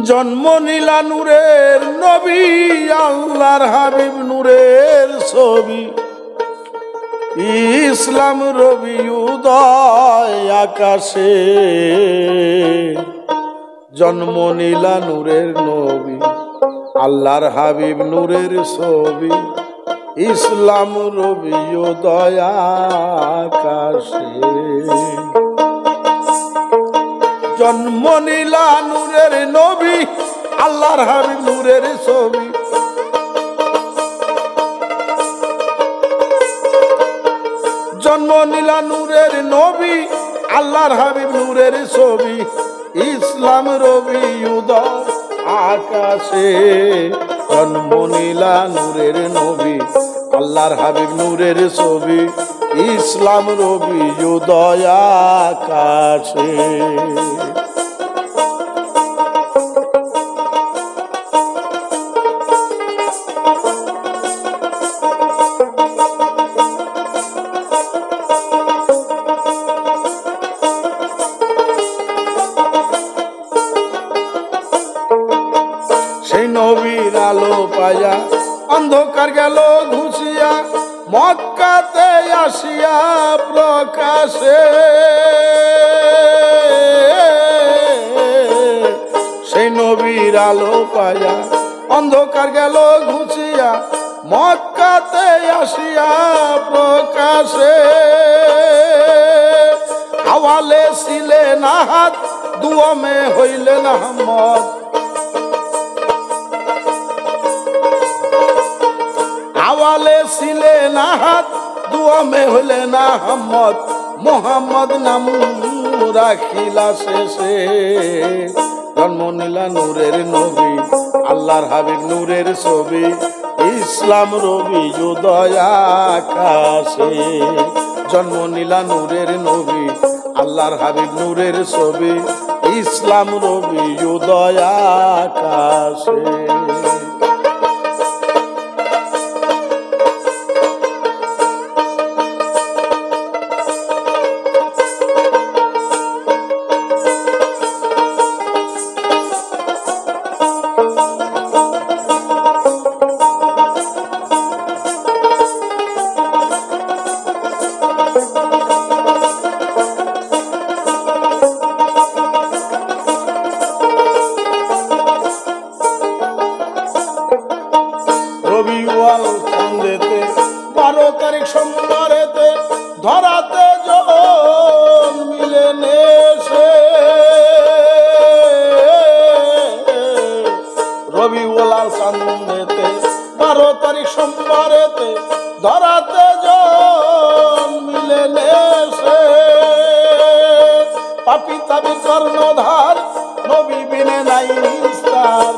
জন্ম নিলা নূরের নবী, আল্লাহর হাবিব নূরের ছবি, ইসলাম রবি উদয় আকাশে। জন্ম নিলা নূরের নবী, আল্লাহর হাবিব নূরের ছবি, ইসলাম রবি উদয় আকাশে। জন্ম নিলা নূরের নবী, আল্লাহর হাবিব নূরের ছবি, জন্ম নিলা নূরের নবী, আল্লাহর হাবিব নূরের ছবি, ইসলাম রবি উদয় আকাশে। জন্ম নিলা নূরের নবী, আল্লাহর হাবিব নূরের ছবি, ইসলাম রবি উদয় আকাশে। সেই নবীর আলো পায়া অন্ধকার গেল ঘুষিয়া, মক্কাতে আসিয়া প্রকাশে। সেই নবীর আলো পায়া অন্ধকার গেল ঘুষিয়া, মক্কাতে আসিয়া প্রকাশে। আওয়ালে ছিলেন আহাদ, দুয়ামে হইলেন আহমদ, আওয়ালে ছিলেন আহাদ, দুয়ামে হইলেন আহমদ, মোহাম্মদ নাম রাখিলা শেষে। জন্ম নিলা নূরের নবী, আল্লাহর হাবিব নূরের ছবি, ইসলাম রবি উদয় আকাশে। জন্ম নিলা নূরের নবী, আল্লাহর হাবিব নূরের ছবি, ইসলাম রবি উদয় আকাশে। রবিওয়াল চাঁদেতে 12 তারিখ সোমবারেতে ধরাতে জন মিলেন এসে। রবিওয়াল চাঁদেতে 12 তারিখ সোমবারেতে ধরাতে জন মিলেন এসে। পাপী তাবি কর্ণধার, নবী বিনে নাই নিস্তার,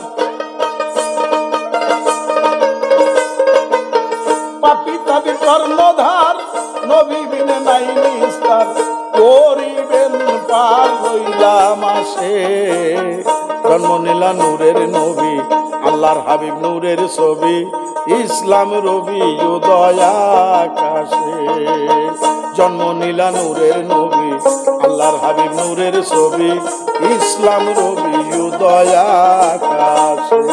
পাপী তাবি কর্ণধার, নবী বিনে নাই নিস্তার, করিবেন পার হইলাম আসে। জন্ম নিলা নূরের নবী, আল্লাহর হাবিব নূরের ছবি, ইসলাম রবি উদয় আকাশে। জন্ম নিলা নূরের নবী, আল্লাহর হাবিব নূরের ছবি, ইসলাম রবি উদয় আকাশে।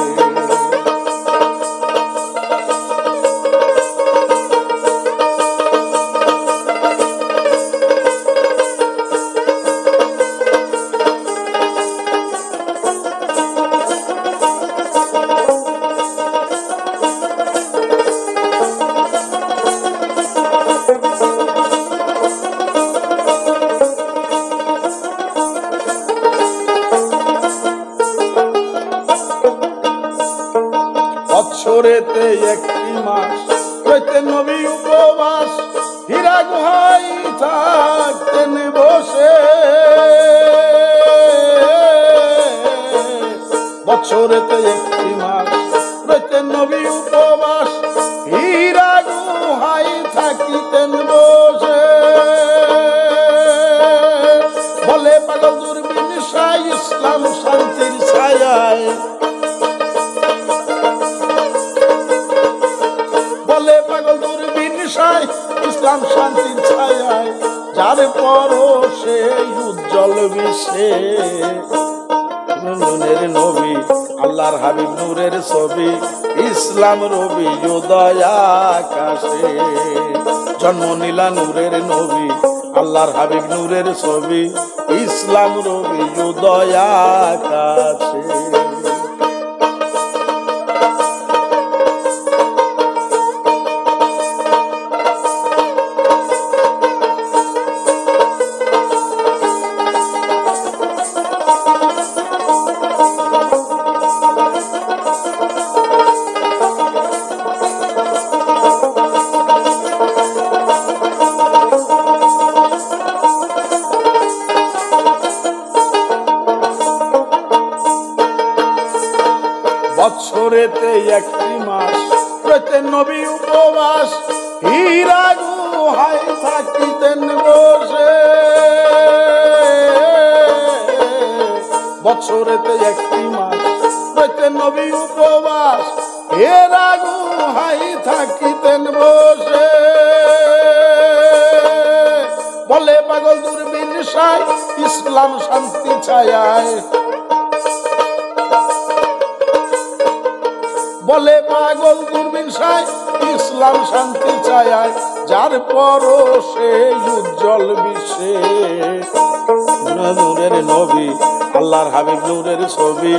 বৎসরেতে একটি মাস হইতে নবী উপবাস, হীরা গুহায় থাকতেন বসে। বৎসরেতে একটি মাস হইতে নবী উপবাস, হীরা গুহায় থাকিতেন বসে। বলে পাগল দূরবীন শাহ, ইসলাম শান্তির ছায়ায় ইসলাম শান্তির ছায়ায় যার পরশে উজ্জ্বল বিশ্বে নূরের নবী আল্লাহর হাবিব নূরের ছবি ইসলাম রবি উদয় আকাশে জন্ম নিলা নূরের নবী আল্লাহর হাবিব নূরের ছবি ইসলাম রবি উদয় আকাশে বছরেতে একটি মাস পেতেন নবী উপবাস হীরা গুহায় থাকিতেন বসে বছরেতে একটি মাস পেতেন নবী উপবাস হীরা গুহায় থাকিতেন বসে বলে পাগল দূরবীন সাই ইসলাম শান্তি ছায়ায় বলে পাগল দূরবীন সাই ইসলাম শান্তি ছায়ায় যার পরশে উজ্জ্বল বিশ্বে নূরের নবী আল্লাহর হাবিব নূরের ছবি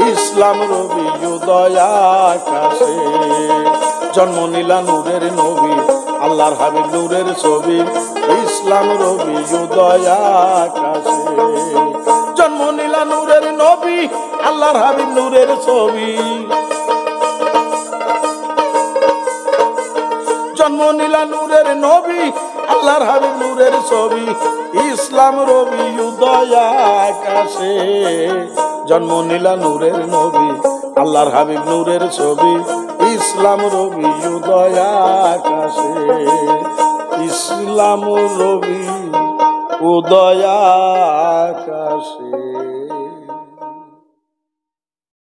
ইসলাম রবি উদয় আকাশে জন্ম নিলা নূরের নবী আল্লাহর হাবিব নূরের ছবি ইসলাম রবি উদয় আকাশে জন্ম নিলা নূরের নবী আল্লাহর হাবিব নূরের ছবি জন্ম নিলা নূরের নবী আল্লাহর হাবিব নূরের ছবি ইসলাম রবি উদয় আকাশে জন্ম নিলা নূরের নবী আল্লাহর হাবিব নূরের ছবি ইসলাম রবি উদয় আকাশে ইসলাম রবি উদয় আকাশে।